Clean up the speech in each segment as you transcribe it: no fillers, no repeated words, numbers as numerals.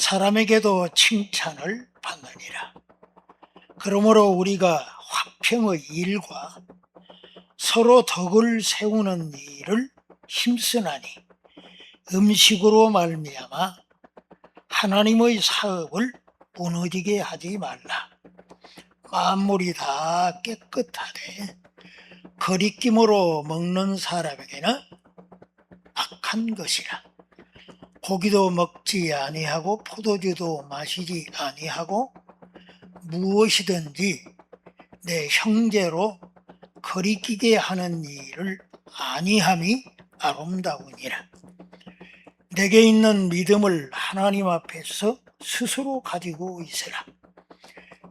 사람에게도 칭찬을 받느니라. 그러므로 우리가 화평의 일과 서로 덕을 세우는 일을 힘쓰나니 음식으로 말미암아 하나님의 사업을 무너지게 하지 말라. 만물이 다 깨끗하되 거리낌으로 먹는 사람에게는 악한 것이라. 고기도 먹지 아니하고 포도주도 마시지 아니하고 무엇이든지 내 형제로 거리끼게 하는 일을 아니함이 아름다우니라. 내게 있는 믿음을 하나님 앞에서 스스로 가지고 있으라.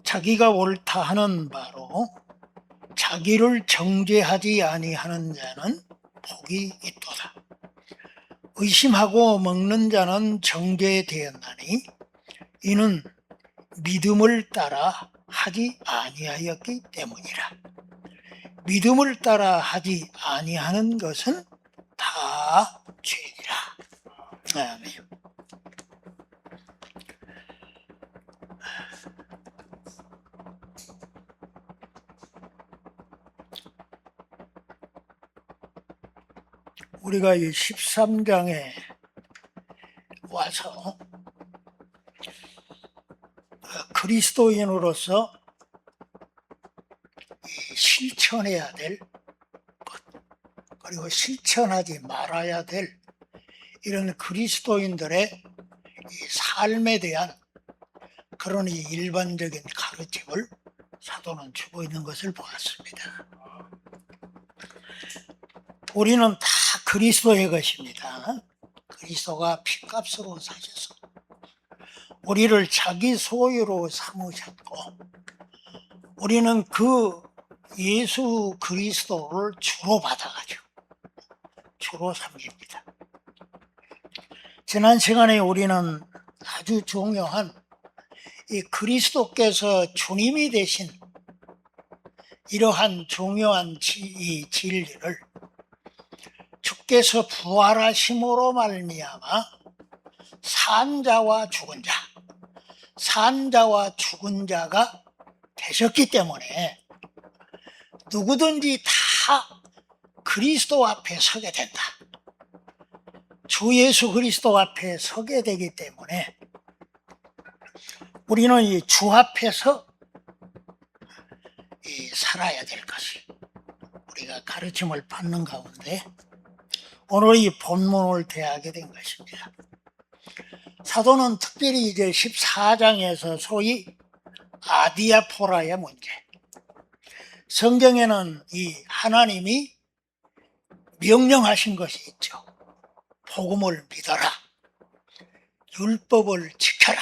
자기가 옳다 하는 바로 자기를 정죄하지 아니하는 자는 복이 있도다. 의심하고 먹는 자는 정죄되었나니 이는 믿음을 따라 하지 아니하였기 때문이라. 믿음을 따라 하지 아니하는 것은 다 죄니라. 아멘. 우리가 이 13장에 와서 그리스도인으로서 실천해야 될 것, 그리고 실천하지 말아야 될 이런 그리스도인들의 이 삶에 대한 그런 이 일반적인 가르침을 사도는 주고 있는 것을 보았습니다. 우리는 다 그리스도의 것입니다. 그리스도가 핏값으로 사셔서 우리를 자기 소유로 삼으셨고 우리는 그 예수 그리스도를 주로 받아가지고 주로 섬깁니다. 지난 시간에 우리는 아주 중요한 이 그리스도께서 주님이 되신 이러한 중요한 이 진리를 주께서 부활하심으로 말미암아 산자와 죽은 자, 산자와 죽은 자가 되셨기 때문에 누구든지 다 그리스도 앞에 서게 된다. 주 예수 그리스도 앞에 서게 되기 때문에 우리는 이 주 앞에서 살아야 될 것을 우리가 가르침을 받는 가운데 오늘 이 본문을 대하게 된 것입니다. 사도는 특별히 이제 14장에서 소위 아디아포라의 문제, 성경에는 이 하나님이 명령하신 것이 있죠. 복음을 믿어라, 율법을 지켜라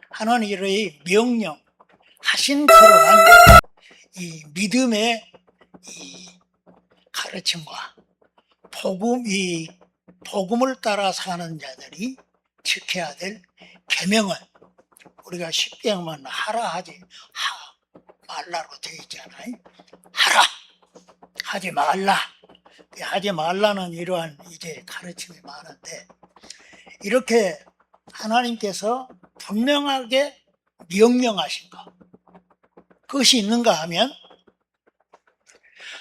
하는 이의 명령하신 그러한 이 믿음의 이 가르침과 복음을 따라 사는 자들이 지켜야 될 계명은 우리가 쉽게 하면 하라 하지 말라로 되어 있잖아요. 하라 하지 말라. 하지 말라는 이러한 이제 가르침이 많은데 이렇게 하나님께서 분명하게 명령하신 것, 그것이 있는가 하면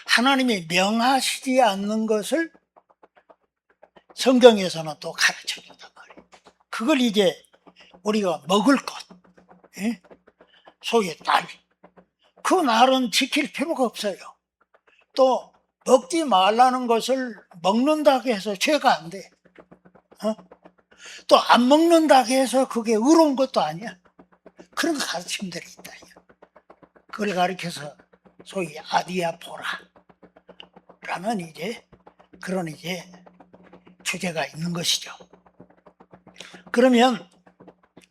하나님이 명하시지 않는 것을 성경에서는 또 가르쳐 준단 말이에요. 그걸 이제 우리가 먹을 것, 소위 날, 그 날은 지킬 필요가 없어요. 또 먹지 말라는 것을 먹는다고 해서 죄가 안 돼. 또 안 먹는다고 해서 그게 의로운 것도 아니야. 그런 가르침들이 있다. 그걸 가르쳐서 소위 아디아포라라는 이제 그런 이제 주제가 있는 것이죠. 그러면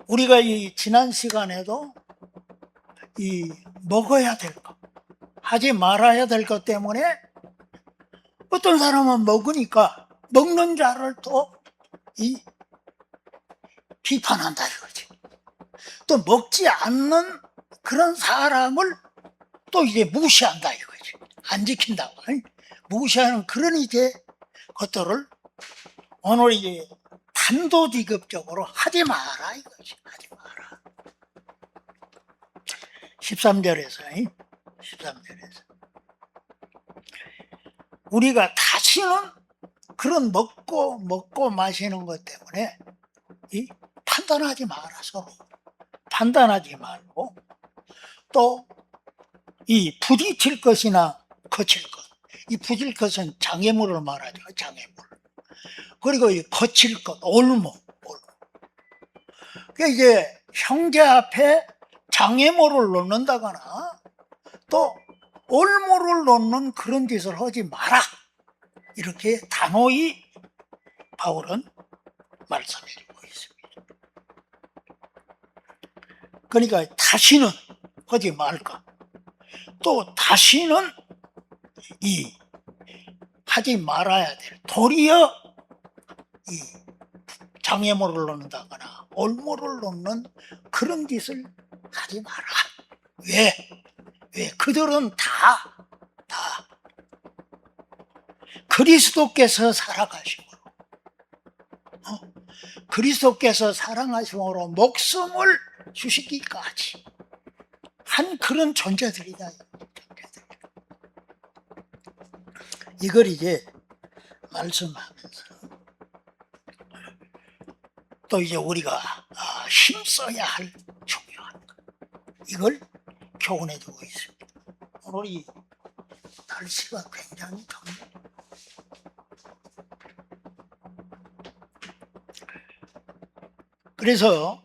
우리가 이 지난 시간에도 이 먹어야 될 것, 하지 말아야 될 것 때문에 어떤 사람은 먹으니까 먹는 자를 또 비판한다 이거지. 또 먹지 않는 그런 사람을 또 이제 무시한다 이거지. 안 지킨다고. 무시하는 그런 이제 것들을 오늘 이제 다 단도직입적으로 하지 마라 이거지. 하지 마라. 13절에서 우리가 다시는 그런 먹고 마시는 것 때문에 판단하지 마라. 서로 판단하지 말고, 또 이 부딪힐 것이나 거칠 것, 이 부딪힐 것은 장애물을 말하죠. 장애물. 그리고 이 거칠 것, 올무. 그러니까 이제 형제 앞에 장애물을 놓는다거나 또 올무를 놓는 그런 짓을 하지 마라. 이렇게 단호히 바울은 말씀해주고 있습니다. 그러니까 다시는 하지 말까, 또 다시는 하지 말아야 될, 도리어 이 장애물을 놓는다거나 올무를 놓는 그런 짓을 하지 마라. 왜? 그들은 다 그리스도께서 살아가심으로, 그리스도께서 사랑하심으로 목숨을 주시기까지 한 그런 존재들이다. 이걸 이제 말씀하면서 또 이제 우리가 힘써야 할 중요한 것, 이걸 교훈해주고 있습니다. 오늘 이 날씨가 굉장히 덥네요. 그래서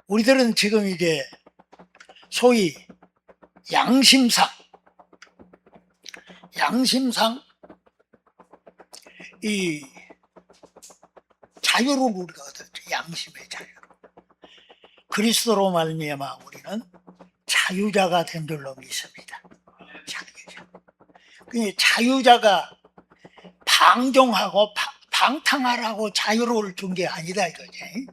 우리들은 지금 이제 소위 양심상 이 자유를 우리가 얻었죠. 양심의 자유. 그리스도로 말미암아 우리는 자유자가 된 줄로 믿습니다. 자유자. 그 자유자가 방종하고 방탕하라고 자유를 준 게 아니다 이거지.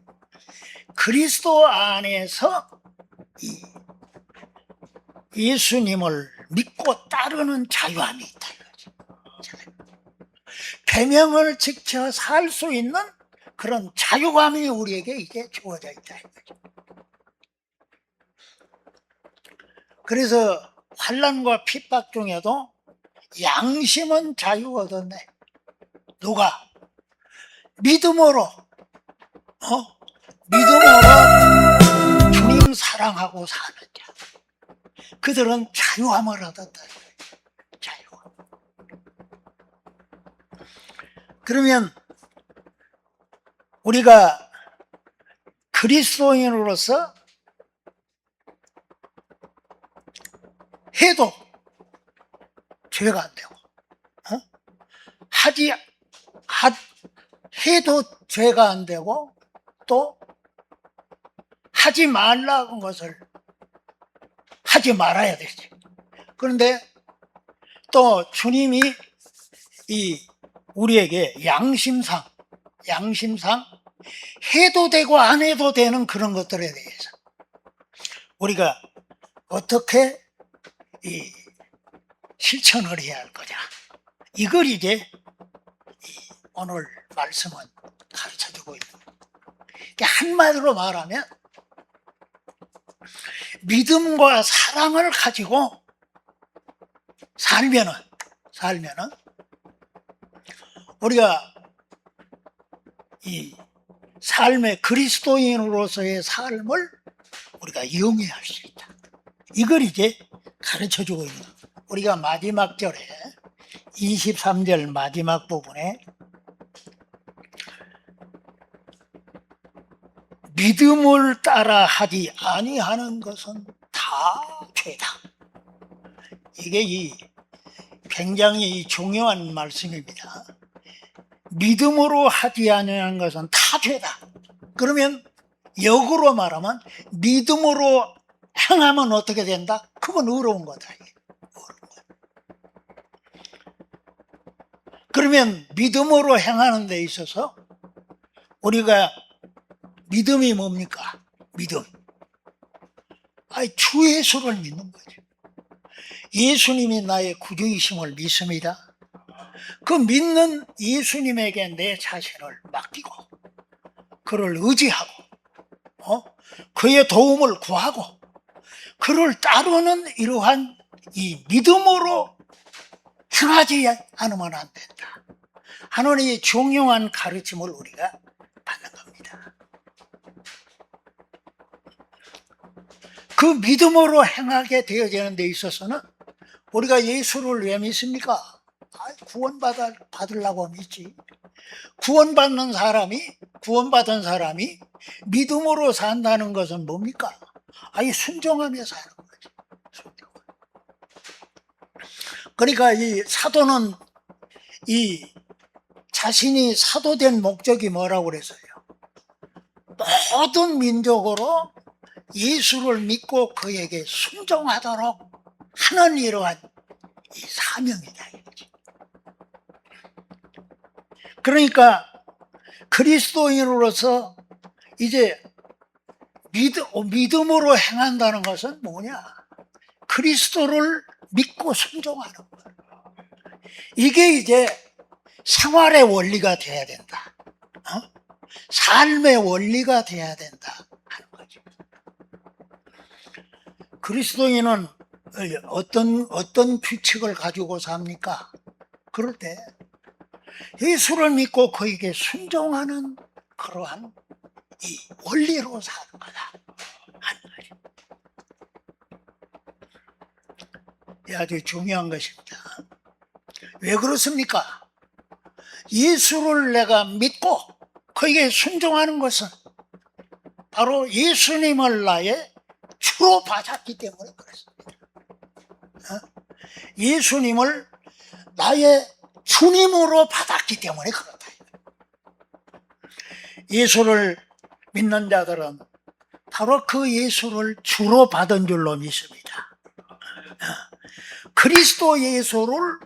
그리스도 안에서 예수님을 믿고 따르는 자유함이 있다 이거지. 계명을 지켜 살 수 있는 그런 자유감이 우리에게 이제 주어져 있다 이거지. 그래서 환난과 핍박 중에도 양심은 자유 얻었네. 누가? 믿음으로 주님 사랑하고 사는 자, 그들은 자유함을 얻었다. 자유함. 그러면 우리가 그리스도인으로서 해도 죄가 안 되고, 해도 죄가 안 되고, 또 하지 말라는 것을 하지 말아야 되지. 그런데 또 주님이 우리에게 양심상 해도 되고 안 해도 되는 그런 것들에 대해서 우리가 어떻게 실천을 해야 할 거냐, 이걸 이제 오늘 말씀은 가르쳐주고 있는 거예요. 그러니까 한마디로 말하면 믿음과 사랑을 가지고 살면은 우리가 이 삶의 그리스도인으로서의 삶을 우리가 영위할 수 있다. 이걸 이제 가르쳐주고 있는 거예요. 우리가 마지막 절에 23절 마지막 부분에 믿음을 따라 하지 아니하는 것은 다 죄다. 이게 굉장히 중요한 말씀입니다. 믿음으로 하지 아니하는 것은 다 죄다. 그러면 역으로 말하면 믿음으로 행하면 어떻게 된다? 그건 의로운 거다. 그러면 믿음으로 행하는 데 있어서 우리가 믿음이 뭡니까? 믿음. 주 예수를 믿는 거죠. 예수님이 나의 구주이심을 믿습니다. 그 믿는 예수님에게 내 자신을 맡기고 그를 의지하고 그의 도움을 구하고 그를 따르는 이러한 이 믿음으로 행하지 않으면 안 된다 하는 이 중요한 가르침을 우리가 받는 겁니다. 그 믿음으로 행하게 되어지는 데 있어서는 우리가 예수를 왜 믿습니까? 구원받으려고 믿지. 구원받은 사람이 믿음으로 산다는 것은 뭡니까? 순종하며 사는 거지. 순종. 그러니까 이 사도는 이 자신이 사도된 목적이 뭐라고 그랬어요? 모든 민족으로 예수를 믿고 그에게 순종하도록 하는 이러한 이 사명이다 이거지. 그러니까 그리스도인으로서 이제 믿음으로 행한다는 것은 뭐냐? 그리스도를 믿고 순종하는 거예요. 이게 이제 생활의 원리가 돼야 된다. 삶의 원리가 돼야 된다 하는 거죠. 그리스도인은 어떤 규칙을 가지고 삽니까? 그럴 때 예수를 믿고 그에게 순종하는 그러한 이 원리로 사는 거다 하는 거죠. 이 아주 중요한 것입니다. 왜 그렇습니까? 예수를 내가 믿고 그에게 순종하는 것은 바로 예수님을 나의 주로 받았기 때문에 그렇습니다. 예수님을 나의 주님으로 받았기 때문에 그렇다. 예수를 믿는 자들은 바로 그 예수를 주로 받은 줄로 믿습니다. 그리스도 예수를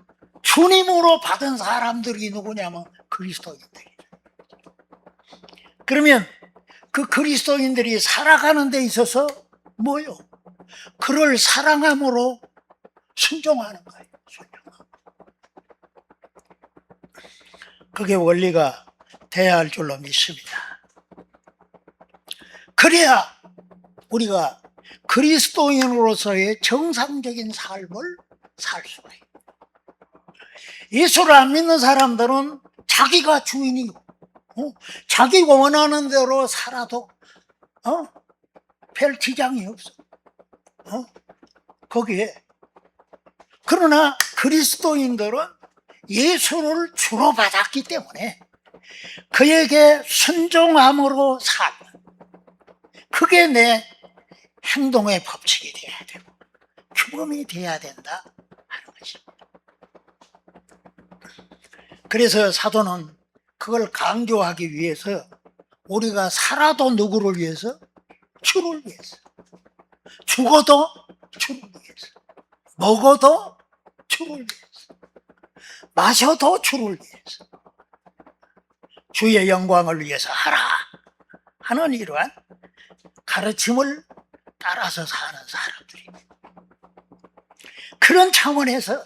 주님으로 받은 사람들이 누구냐면 그리스도인들이죠. 그러면 그 그리스도인들이 살아가는 데 있어서 뭐요? 그를 사랑함으로 순종하는 거예요. 그게 원리가 돼야 할 줄로 믿습니다. 그래야 우리가 그리스도인으로서의 정상적인 삶을 살 수가 있어요. 예수를 안 믿는 사람들은 자기가 주인이고 자기가 원하는 대로 살아도 별 지장이 없어. 거기에. 그러나 그리스도인들은 예수를 주로 받았기 때문에 그에게 순종함으로 사는 그게 내 행동의 법칙이 돼야 되고 규범이 돼야 된다 하는 것입니다. 그래서 사도는 그걸 강조하기 위해서 우리가 살아도 누구를 위해서? 주를 위해서. 죽어도 주를 위해서. 먹어도 주를 위해서. 마셔도 주를 위해서. 주의 영광을 위해서 하라 하는 이러한 가르침을 따라서 사는 사람들입니다. 그런 차원에서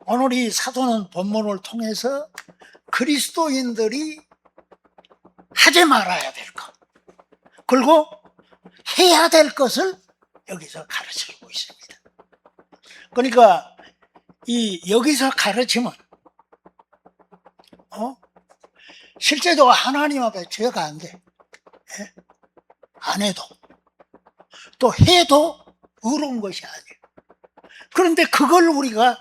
오늘 이 사도는 본문을 통해서 그리스도인들이 하지 말아야 될 것, 그리고 해야 될 것을 여기서 가르치고 있습니다. 그러니까 여기서 가르침은 실제적으로 하나님 앞에 죄가 안 돼. 안 해도 또 해도 의로운 것이 아니에요. 그런데 그걸 우리가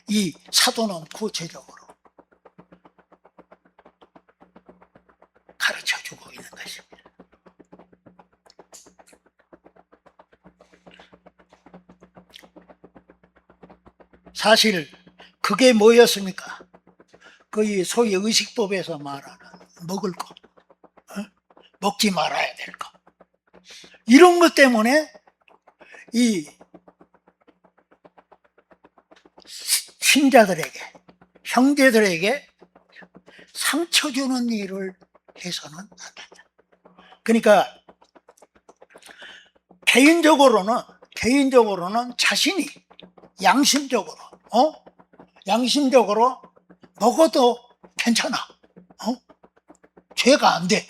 이 사도는 구체적으로 가르쳐주고 있는 것입니다. 사실 그게 뭐였습니까? 그 소위 의식법에서 말하는 먹을 것, 먹지 말아야 될 것, 이런 것 때문에 이 신자들에게, 형제들에게 상처 주는 일을 해서는 안 된다. 그러니까 개인적으로는 자신이 양심적으로 먹어도 괜찮아. 죄가 안 돼.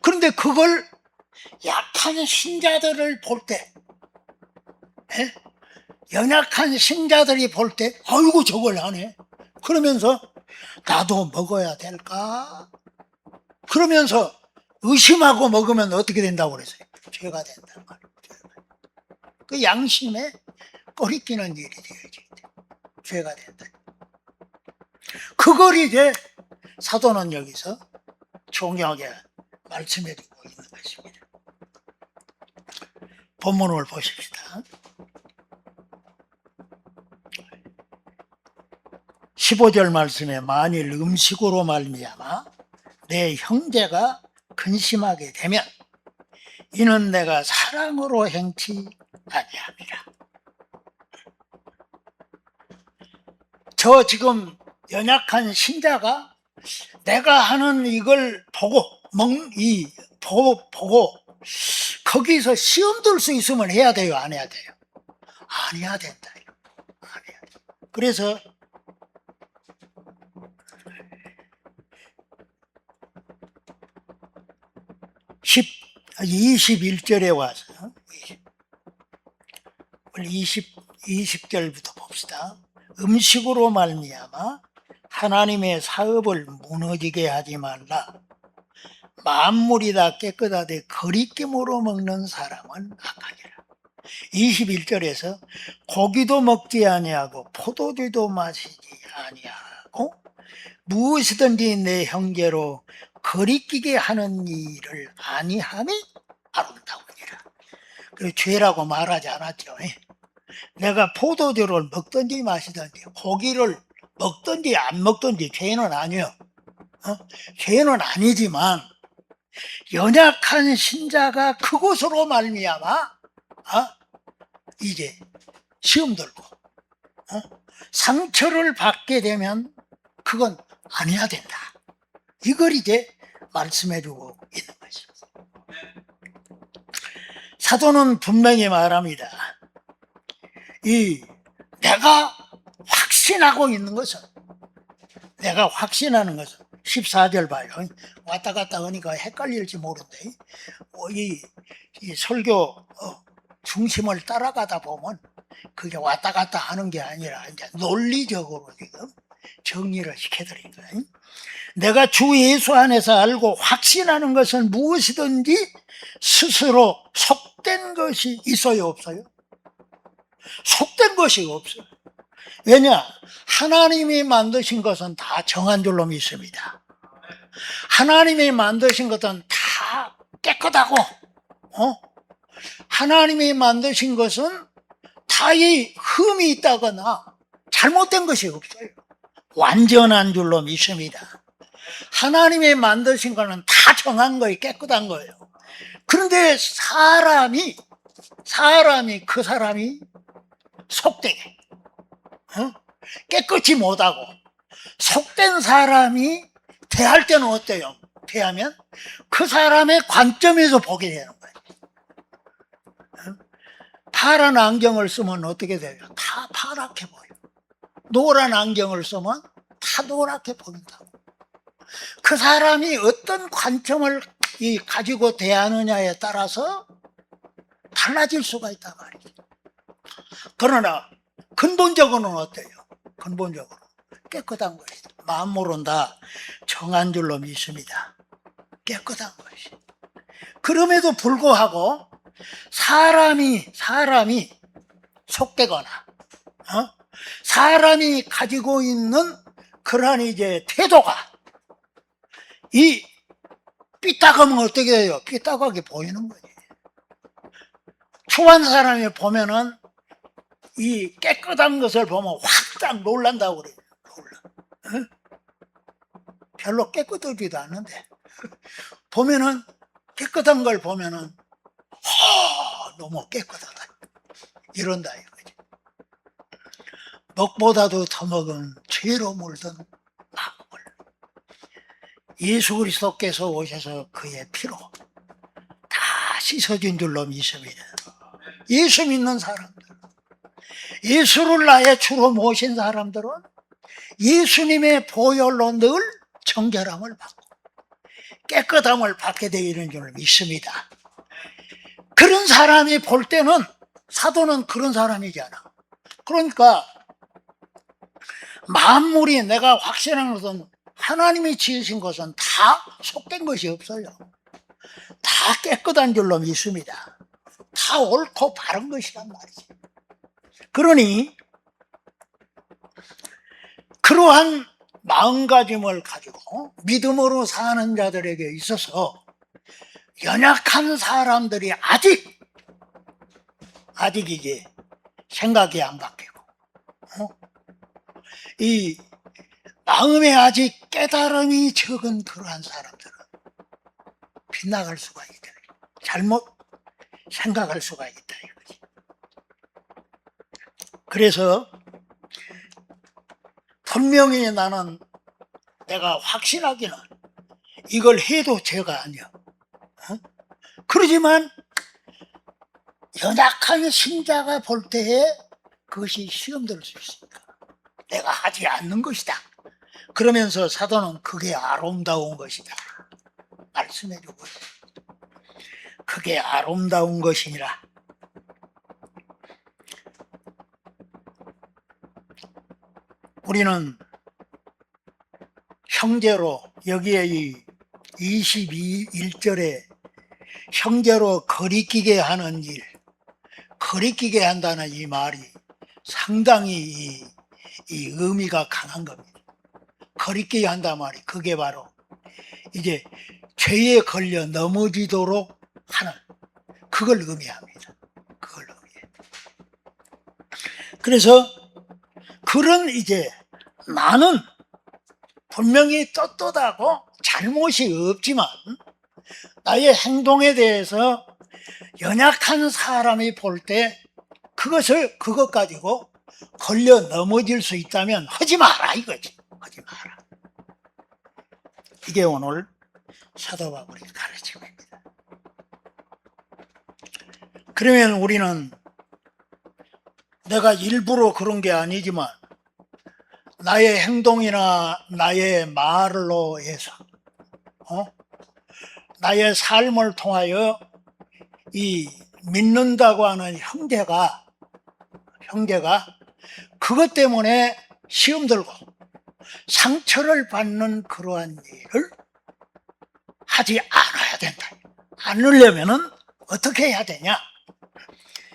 그런데 그걸 약한 신자들을 볼 때, 연약한 신자들이 볼 때, 아이고 저걸 하네. 그러면서 나도 먹어야 될까? 그러면서 의심하고 먹으면 어떻게 된다고 그랬어요? 죄가 된단 말이에요. 그 양심에 꺼리끼는 일이 되어야지. 죄가 된다. 그걸 이제 사도는 여기서 중요하게 말씀해 주고 있는 것입니다. 본문을 보십시다. 15절 말씀에 만일 음식으로 말미암아 내 형제가 근심하게 되면 이는 내가 사랑으로 행치 아니함이라. 저 지금 연약한 신자가 내가 하는 이걸 보고 보고 거기서 시험 들 수 있으면 해야 돼요, 안 해야 돼요? 안 해야 된다. 안 해야 돼. 그래서 21절에 와서 20절부터 봅시다. 음식으로 말미암아 하나님의 사업을 무너지게 하지 말라. 만물이 다 깨끗하되 거리낌으로 먹는 사람은 악하니라. 21절에서 고기도 먹지 아니하고 포도주도 마시지 아니하고 무엇이든지 내 형제로 거리끼게 하는 일을 아니함이 아름다우니라. 그 죄라고 말하지 않았죠. 내가 포도주를 먹든지 마시든지 고기를 먹든지 안 먹든지 죄는 아니요. 죄는 아니지만 연약한 신자가 그것으로 말미암아 이제 시험 들고 상처를 받게 되면 그건 안 해야 된다. 이걸 이제 말씀해주고 있는 것입니다. 사도는 분명히 말합니다. 내가 확신하고 있는 것은, 내가 확신하는 것은 14절 봐요. 왔다 갔다 하니까 헷갈릴지 모른데 이 설교 중심을 따라가다 보면 그게 왔다 갔다 하는 게 아니라 이제 논리적으로 지금 정리를 시켜드린 거예요. 내가 주 예수 안에서 알고 확신하는 것은 무엇이든지 스스로 속된 것이 있어요, 없어요? 속된 것이 없어요. 왜냐? 하나님이 만드신 것은 다 정한 줄로 믿습니다. 하나님이 만드신 것은 다 깨끗하고, 하나님이 만드신 것은 다 이 흠이 있다거나 잘못된 것이 없어요. 완전한 줄로 믿습니다. 하나님이 만드신 거는 다 정한 거예요. 깨끗한 거예요. 그런데 사람이 속되게 깨끗이 못하고 속된 사람이 대할 때는 어때요? 대하면 그 사람의 관점에서 보게 되는 거예요. 파란 안경을 쓰면 어떻게 돼요? 다 파랗게 보여요. 노란 안경을 쓰면 다 노랗게 보인다고. 그 사람이 어떤 관점을 가지고 대하느냐에 따라서 달라질 수가 있단 말이죠. 그러나 근본적으로는 어때요? 근본적으로 깨끗한 것이 만물은 다 정한 줄로 믿습니다. 깨끗한 것이. 그럼에도 불구하고 사람이 속되거나 사람이 가지고 있는 그러한 이제 태도가 이 삐딱하면 어떻게 돼요? 삐딱하게 보이는 거예요. 추한 사람이 보면은 이 깨끗한 것을 보면 확 놀란다고 그래요. 놀라. 별로 깨끗하지도 않는데 보면은 깨끗한 걸 보면은 너무 깨끗하다 이런다 이거지. 먹보다도 더 먹은 죄로 물든 마음을 예수 그리스도께서 오셔서 그의 피로 다 씻어준 줄로 믿습니다. 예수 믿는 사람들, 예수를 나의 주로 모신 사람들은 예수님의 보혈로 늘 정결함을 받고 깨끗함을 받게 되는 줄 믿습니다. 그런 사람이 볼 때는 사도는 그런 사람이잖아. 그러니까 만물이 내가 확신하는 것은 하나님이 지으신 것은 다 속된 것이 없어요. 다 깨끗한 줄로 믿습니다. 다 옳고 바른 것이란 말이지. 그러니 그러한 마음가짐을 가지고 믿음으로 사는 자들에게 있어서 연약한 사람들이 아직 이게 생각이 안 바뀌고 이 마음에 아직 깨달음이 적은 그러한 사람들은 빗나갈 수가 있다. 잘못 생각할 수가 있다 이거지. 그래서 분명히 나는 내가 확신하기는 이걸 해도 죄가 아니야. 그러지만 연약한 신자가 볼 때에 그것이 시험될 수 있으니까 내가 하지 않는 것이다. 그러면서 사도는 그게 아름다운 것이다 말씀해주고 그게 아름다운 것이니라. 우리는 형제로 여기에 이 22절에 형제로 거리끼게 하는 일, 거리끼게 한다는 이 말이 상당히 이 의미가 강한 겁니다. 거리끼게 한다는 말이 그게 바로 이제 죄에 걸려 넘어지도록 하는 그걸 의미합니다. 그걸 의미해요. 그래서 그런 이제 나는 분명히 떳떳하고 잘못이 없지만 나의 행동에 대해서 연약한 사람이 볼 때 그것 가지고 걸려 넘어질 수 있다면 하지 마라 이거지. 하지 마라. 이게 오늘 사도 바울이 가르침입니다. 그러면 우리는 내가 일부러 그런 게 아니지만 나의 행동이나 나의 말로 해서 나의 삶을 통하여 이 믿는다고 하는 형제가 그것 때문에 시험 들고 상처를 받는 그러한 일을 하지 않아야 된다. 않으려면은 어떻게 해야 되냐?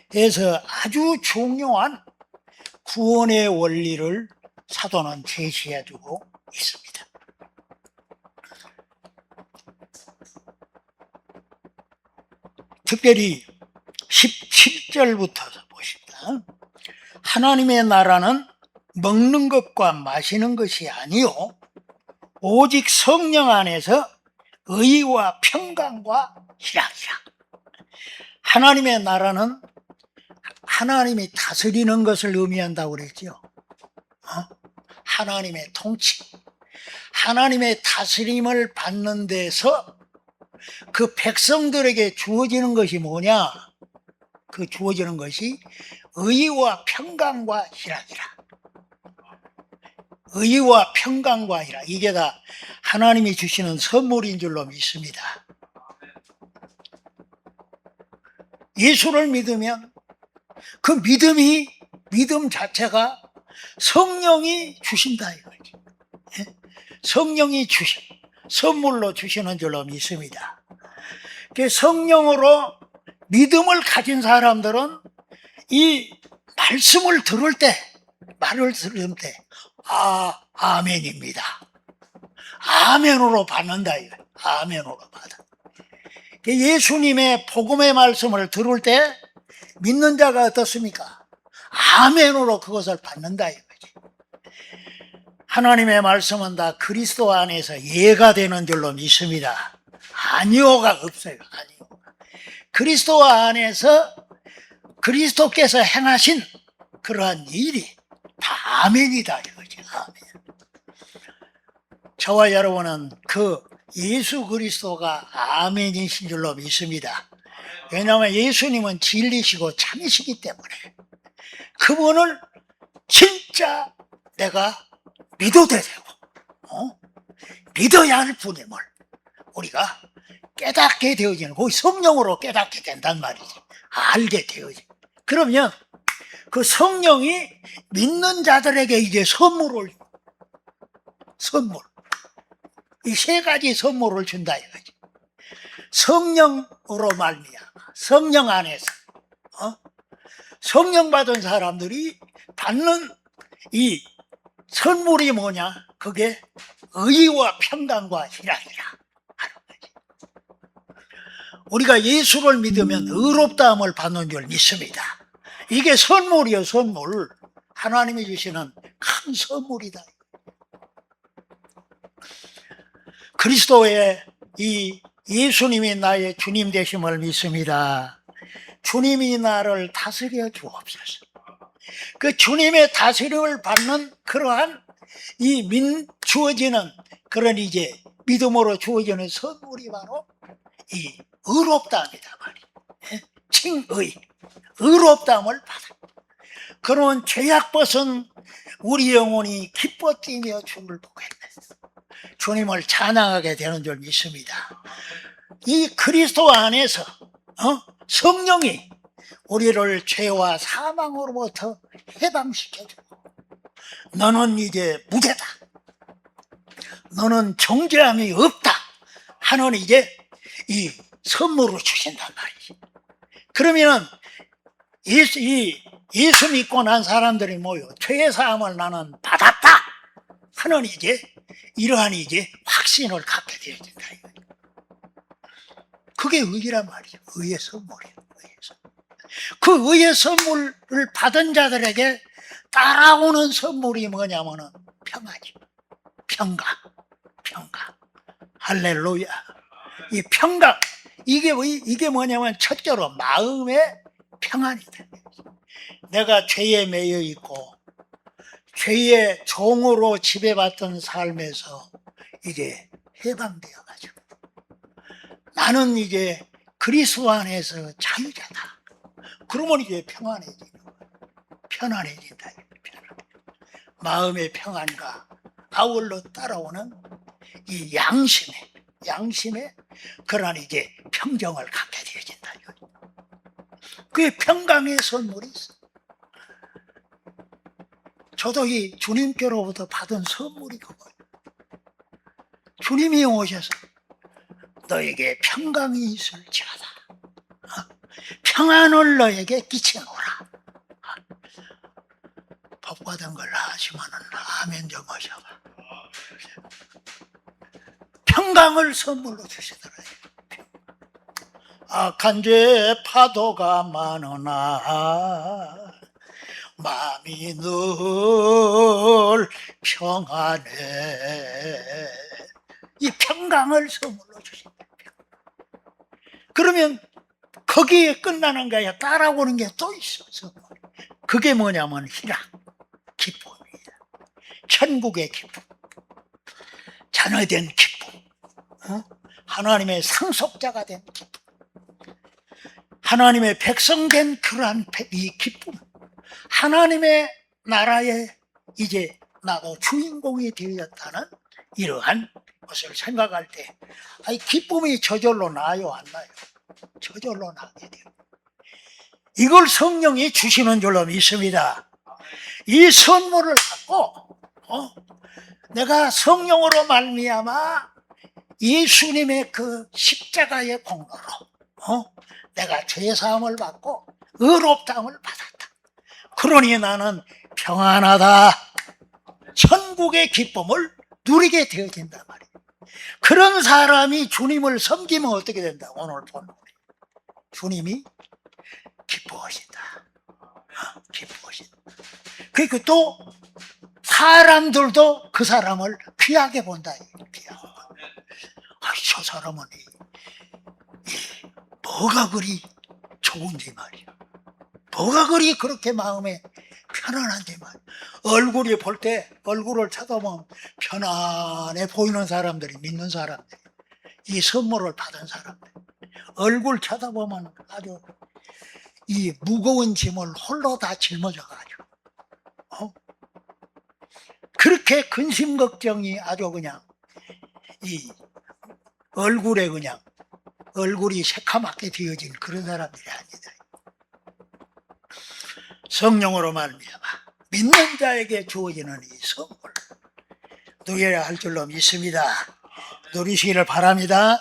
그래서 아주 중요한 구원의 원리를 사도는 제시해주고 있습니다. 특별히 17절부터 보십니다. 하나님의 나라는 먹는 것과 마시는 것이 아니요 오직 성령 안에서 의와 평강과 희락이라. 하나님의 나라는 하나님이 다스리는 것을 의미한다고 그랬죠. 하나님의 통치, 하나님의 다스림을 받는 데서 그 백성들에게 주어지는 것이 뭐냐? 그 주어지는 것이 의와 평강과 희락이라. 의와 평강과 희락, 이게 다 하나님이 주시는 선물인 줄로 믿습니다. 예수를 믿으면 그 믿음 자체가 성령이 주신다 이거지. 성령이 선물로 주시는 줄로 믿습니다. 성령으로 믿음을 가진 사람들은 이 말씀을 들을 때, 말을 들을 때, 아멘입니다. 아멘으로 받는다 이거예요. 아멘으로 받아. 예수님의 복음의 말씀을 들을 때 믿는 자가 어떻습니까? 아멘으로 그것을 받는다 이거지. 하나님의 말씀은 다 그리스도 안에서 예가 되는 줄로 믿습니다. 아니오가 없어요. 아니오가. 그리스도 안에서 그리스도께서 행하신 그러한 일이 다 아멘이다 이거지. 아멘. 저와 여러분은 그 예수 그리스도가 아멘이신 줄로 믿습니다. 왜냐하면 예수님은 진리시고 참이시기 때문에 그분을 진짜 내가 믿어도 되고 믿어야 할 분임을 우리가 깨닫게 되어지는, 거기 성령으로 깨닫게 된단 말이지. 알게 되어지. 그러면 그 성령이 믿는 자들에게 이제 선물, 이 세 가지 선물을 준다 이거지. 성령으로 말미암아, 성령 안에서 성령 받은 사람들이 받는 이 선물이 뭐냐? 그게 의와 평강과 희락이라 하는 거지. 우리가 예수를 믿으면 의롭다함을 받는 줄 믿습니다. 이게 선물이요, 선물. 하나님이 주시는 큰 선물이다. 그리스도의 이 예수님이 나의 주님 되심을 믿습니다. 주님이 나를 다스려 주옵소서. 그 주님의 다스림을 받는 그러한 주어지는 그런 이제 믿음으로 주어지는 선물이 바로 이 의롭다함이다 말이에요. 칭의, 의롭다함을 받아. 그런 죄악 벗은 우리 영혼이 기뻐 뛰며 주를 보겠네. 주님을 찬양하게 되는 줄 믿습니다. 이 그리스도 안에서 성령이 우리를 죄와 사망으로부터 해방시켜주고, 너는 이제 무죄다, 너는 정죄함이 없다 하는 이제 이 선물을 주신단 말이지. 그러면 예수 믿고 난 사람들이 모여 죄의 사함을 나는 받았다 하는 이제 이러한 이제 확신을 갖게 되어진다. 그게 의란 말이죠. 의의 선물이에요. 그 의의 선물을 받은 자들에게 따라오는 선물이 뭐냐면은 평안이죠. 평강. 할렐루야. 이 평강, 이게 뭐냐면 첫째로 마음의 평안이다. 내가 죄에 매여 있고 죄의 종으로 지배받던 삶에서 이제 해방되어 가지고 나는 이제 그리스도 안에서 자유자다. 그러면 이제 편안해진다. 마음의 평안과 아울러 따라오는 이 양심의 그런 이제 평정을 갖게 되어진다. 그게 평강의 선물이 있어. 저도 이 주님께로부터 받은 선물이 그거예요. 주님이 오셔서 너에게 평강이 있을지어다, 평안을 너에게 끼치노라. 복받은 걸 하시면은 아멘 좀 하셔봐. 평강을 선물로 주시더라고요. 악한 죄 파도가 많으나 마음이 늘 평안해. 이 평강을 선물로 주신다. 그러면 거기에 끝나는 게 아니라 따라오는 게 또 있어. 선물. 그게 뭐냐면 희락, 기쁨이에요. 천국의 기쁨, 자녀된 기쁨, 하나님의 상속자가 된 기쁨, 하나님의 백성된 그러한 이 기쁨, 하나님의 나라에 이제 나도 주인공이 되었다는 이러한 것을 생각할 때 기쁨이 저절로 나요, 안 나요? 저절로 나게 돼요. 이걸 성령이 주시는 줄로 믿습니다. 이 선물을 갖고 내가 성령으로 말미암아 예수님의 그 십자가의 공로로 내가 죄사함을 받고 의롭다함을 받았다. 그러니 나는 평안하다. 천국의 기쁨을 누리게 되어진단 말이에요. 그런 사람이 주님을 섬기면 어떻게 된다? 오늘 본 주님이 기뻐하신다. 기뻐하신다. 그리고 또 사람들도 그 사람을 귀하게 본다. 귀하게. 저 사람은 뭐가 그리 좋은지 말이야. 뭐가 그리 그렇게 마음에 편안한지 말이야. 얼굴이 볼 때 얼굴을 쳐다보면 편안해 보이는 사람들이, 믿는 사람들, 이 선물을 받은 사람들, 얼굴 쳐다보면 아주 이 무거운 짐을 홀로 다 짊어져 가지고 그렇게 근심 걱정이 아주 그냥 이 얼굴에 그냥 얼굴이 새카맣게 되어진 그런 사람들이 아니다. 성령으로 말미암아 믿는 자에게 주어지는 이 선물 누려야 할 줄로 믿습니다. 누리시기를 바랍니다.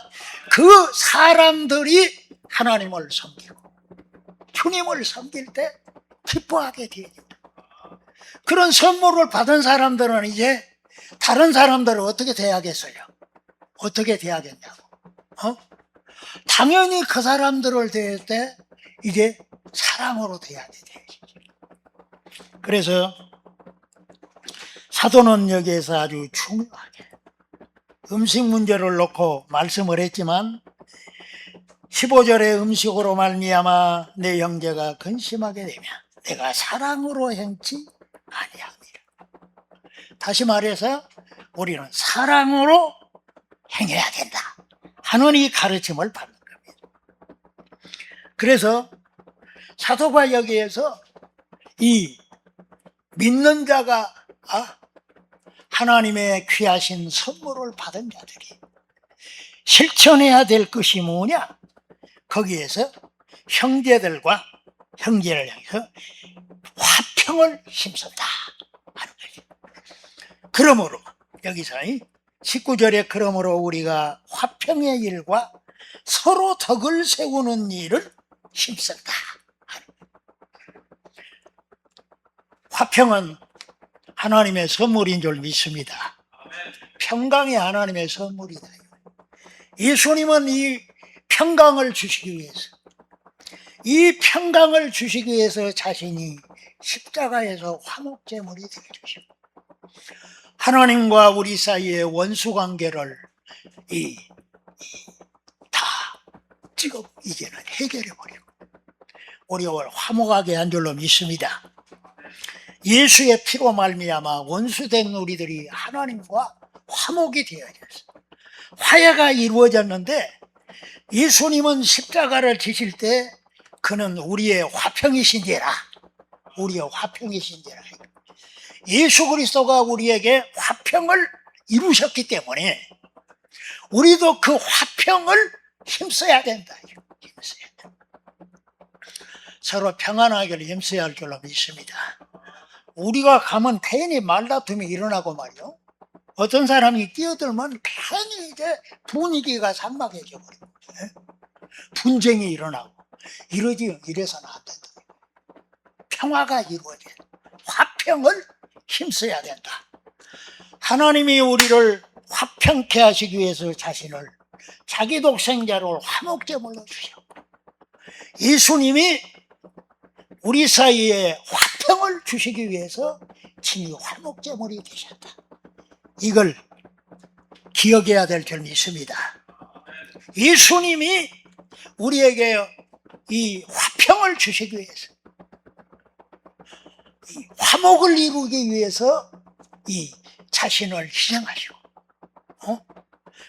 그 사람들이 하나님을 섬기고 주님을 섬길 때 기뻐하게 되어진다. 그런 선물을 받은 사람들은 이제 다른 사람들은 어떻게 대하겠어요? 어떻게 대하겠냐고. 당연히 그 사람들을 대할 때 이제 사랑으로 대해야지. 그래서 사도는 여기에서 아주 중요하게 음식 문제를 놓고 말씀을 했지만 15절의 음식으로 말미암아 내 형제가 근심하게 되면 내가 사랑으로 행치 아니하니라. 다시 말해서 우리는 사랑으로 행해야 된다 하는 이 가르침을 받는 겁니다. 그래서 사도가 여기에서 이 믿는 자가 하나님의 귀하신 선물을 받은 자들이 실천해야 될 것이 뭐냐? 거기에서 형제를 향해서 화평을 힘쓴다 하는 거죠. 그러므로 여기서 19절에 그러므로 우리가 화평의 일과 서로 덕을 세우는 일을 힘쓴다 하는 거예요. 화평은 하나님의 선물인 줄 믿습니다. 평강이 하나님의 선물이다. 예수님은 이 평강을 주시기 위해서 자신이 십자가에서 화목제물이 되어주시고 하나님과 우리 사이의 원수관계를 다 이제는 해결해버리고 우리를 화목하게 한 줄로 믿습니다. 예수의 피로 말미암아 원수된 우리들이 하나님과 화목이 되어졌어요. 화해가 이루어졌는데 예수님은 십자가를 지실 때 그는 우리의 화평이신지라. 예수 그리스도가 우리에게 화평을 이루셨기 때문에 우리도 그 화평을 힘써야 된다. 서로 평안하기를 힘써야 할 줄로 믿습니다. 우리가 가면 괜히 말다툼이 일어나고 말이요. 어떤 사람이 끼어들면 괜히 이제 분위기가 삭막해져 버리고 분쟁이 일어나고 이래서는 안 된다. 평화가 이루어져. 화평을 힘써야 된다. 하나님이 우리를 화평케 하시기 위해서 자신을 자기 독생자를 화목제물로 주셨고 예수님이 우리 사이에 화평을 주시기 위해서 친히 화목제물이 되셨다. 이걸 기억해야 될 줄 믿습니다. 예수님이 우리에게 이 화평을 주시기 위해서 이 화목을 이루기 위해서 이 자신을 희생하시고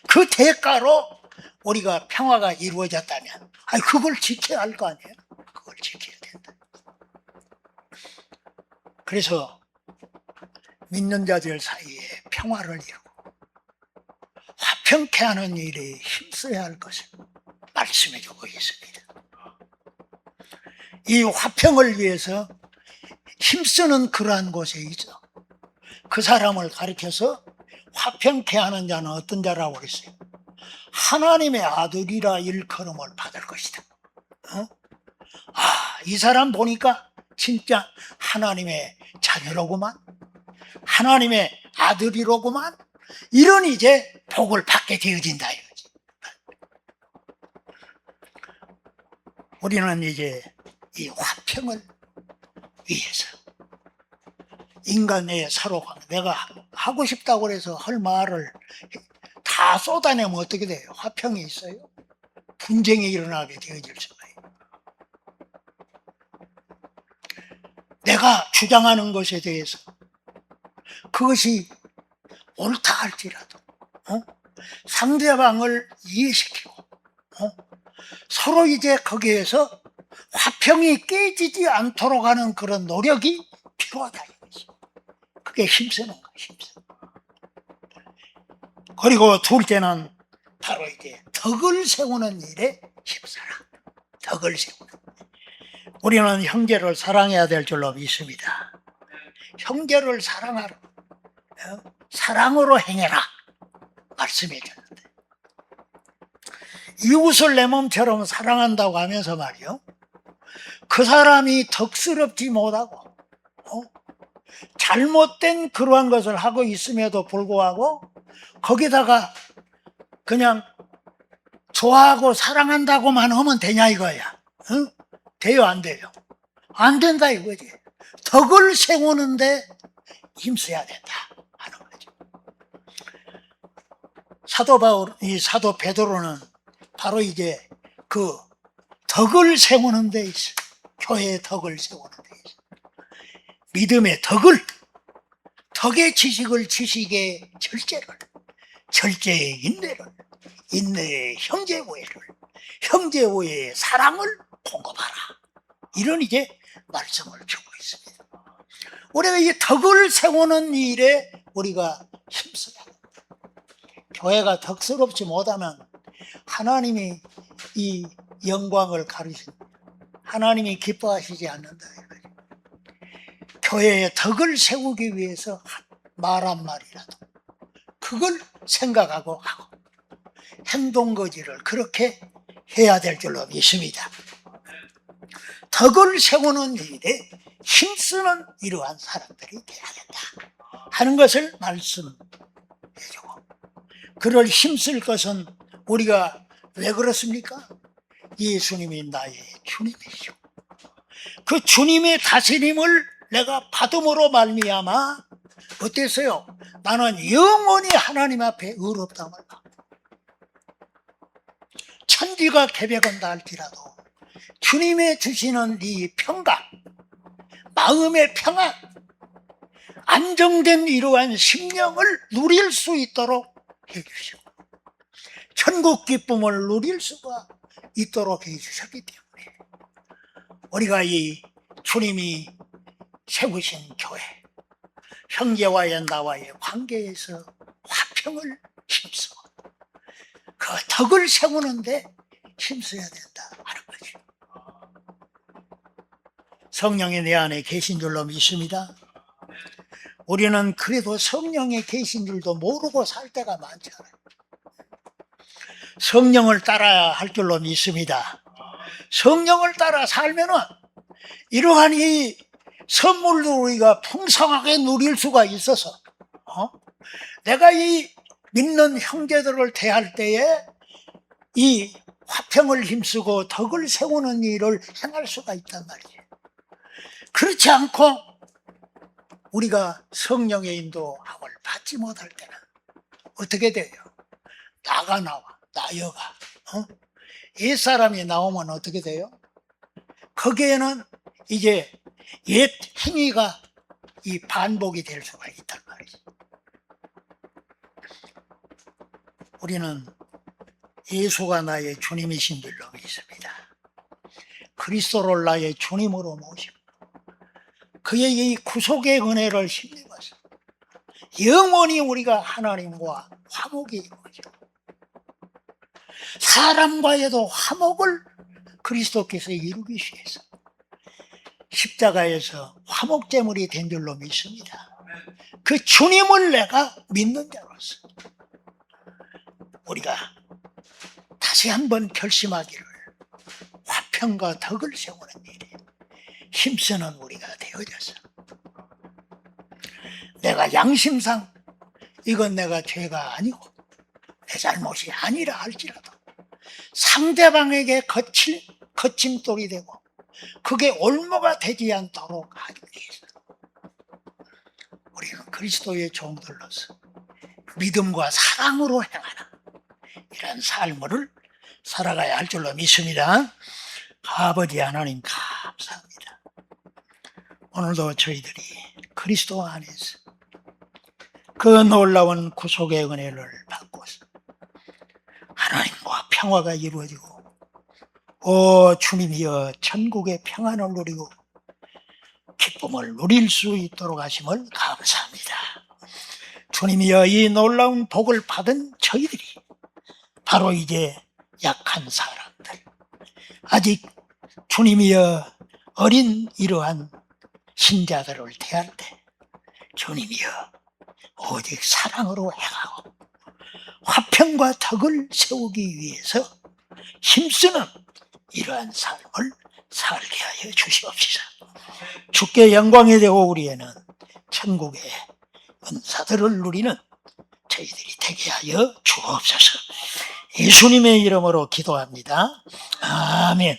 그 대가로 우리가 평화가 이루어졌다면 그걸 지켜야 할 거 아니에요. 그걸 지켜야 된다. 그래서 믿는 자들 사이에 평화를 이루고 화평케 하는 일에 힘써야 할 것을 말씀해 주고 있습니다. 이 화평을 위해서 힘쓰는 그러한 곳에 있어 그 사람을 가리켜서 화평케 하는 자는 어떤 자라고 그랬어요? 하나님의 아들이라 일컬음을 받을 것이다. 이 사람 보니까 진짜 하나님의 자녀로구만, 하나님의 아들이로구만, 이런 이제 복을 받게 되어진다 이거지. 우리는 이제 이 화평을 위해서 인간의 서로가 내가 하고 싶다고 해서 할 말을 다 쏟아내면 어떻게 돼요? 화평이 있어요? 분쟁이 일어나게 되어질 수가 있어요. 내가 주장하는 것에 대해서 그것이 옳다 할지라도 상대방을 이해시키고 서로 이제 거기에서 화평이 깨지지 않도록 하는 그런 노력이 필요하다 이거지. 그게 힘쓰는 거야. 그리고 둘째는 바로 이제 덕을 세우는 일에 힘써라. 덕을 세우는. 우리는 형제를 사랑해야 될 줄로 믿습니다. 형제를 사랑하라. 사랑으로 행해라. 말씀해 줬는데 이웃을 내 몸처럼 사랑한다고 하면서 말이요, 그 사람이 덕스럽지 못하고 잘못된 그러한 것을 하고 있음에도 불구하고 거기다가 그냥 좋아하고 사랑한다고만 하면 되냐 이거야. 응? 돼요 안 돼요? 안 된다 이거지. 덕을 세우는데 힘써야 된다 하는 거죠. 사도 베드로는 바로 이제 그 덕을 세우는 데 있어. 교회의 덕을 세우는 데 있어. 믿음의 덕의 지식을, 지식의 절제를, 절제의 인내를, 인내의 형제우애를, 형제우애의 사랑을 공급하라. 이런 이제 말씀을 주고 있습니다. 우리가 이 덕을 세우는 일에 우리가 힘써야 합니다. 교회가 덕스럽지 못하면 하나님이 이 영광을 가리십니다. 하나님이 기뻐하시지 않는다. 교회의 덕을 세우기 위해서 말 한마디라도 그걸 생각하고 하고 행동거지를 그렇게 해야 될 줄로 믿습니다. 덕을 세우는 일에 힘쓰는 이러한 사람들이 되어야 된다 하는 것을 말씀해주고, 그럴 힘쓸 것은 우리가 왜 그렇습니까? 예수님이 나의 주님이시오. 그 주님의 다스림을 내가 받음으로 말미암아 어땠어요? 나는 영원히 하나님 앞에 의롭다함을 받고 천지가 개벽한다 할지라도 주님의 주시는 이 평강, 마음의 평안, 안정된 이러한 심령을 누릴 수 있도록 해주시고 천국 기쁨을 누릴 수가 있도록 해주셨기 때문에 우리가 이 주님이 세우신 교회, 형제와의 나와의 관계에서 화평을 힘써 그 덕을 세우는데 힘써야 된다 하는 거죠. 성령이 내 안에 계신 줄로 믿습니다. 우리는 그래도 성령이 계신 줄도 모르고 살 때가 많잖아요. 성령을 따라야 할 줄로 믿습니다. 성령을 따라 살면은 이러한 이 선물을 우리가 풍성하게 누릴 수가 있어서 내가 이 믿는 형제들을 대할 때에 이 화평을 힘쓰고 덕을 세우는 일을 행할 수가 있단 말이에요. 그렇지 않고 우리가 성령의 인도함을 받지 못할 때는 어떻게 돼요? 나가 나와, 나여가. 옛사람이 나오면 어떻게 돼요? 거기에는 이제 옛 행위가 이 반복이 될 수가 있단 말이죠. 우리는 예수가 나의 주님이신 줄로 믿습니다. 그리스도를 나의 주님으로 모시고 그의 이 구속의 은혜를 힘입어서 영원히 우리가 하나님과 화목이 이루어져 사람과에도 화목을 그리스도께서 이루기 위해서 십자가에서 화목제물이 된 줄로 믿습니다. 그 주님을 내가 믿는 자로서 우리가 다시 한번 결심하기를 화평과 덕을 세우는 일에 힘쓰는 우리가 되어져서 내가 양심상 이건 내가 죄가 아니고 내 잘못이 아니라 할지라도 상대방에게 거침돌이 되고 그게 올무가 되지 않도록 하기 위해서 우리는 그리스도의 종들로서 믿음과 사랑으로 행하는 이런 삶을 살아가야 할 줄로 믿습니다. 아버지 하나님 감사합니다. 오늘도 저희들이 그리스도 안에서 그 놀라운 구속의 은혜를 받고서 하나님과 평화가 이루어지고 오 주님이여 천국의 평안을 누리고 기쁨을 누릴 수 있도록 하심을 감사합니다. 주님이여 이 놀라운 복을 받은 저희들이 바로 이제 약한 사람들, 아직 주님이여 어린 이러한 신자들을 대할 때 주님이여 오직 사랑으로 행하고 화평과 덕을 세우기 위해서 힘쓰는 이러한 삶을 살게 하여 주시옵시다. 주께 영광이 되고 우리에는 천국의 은사들을 누리는 저희들이 되게 하여 주옵소서. 예수님의 이름으로 기도합니다. 아멘.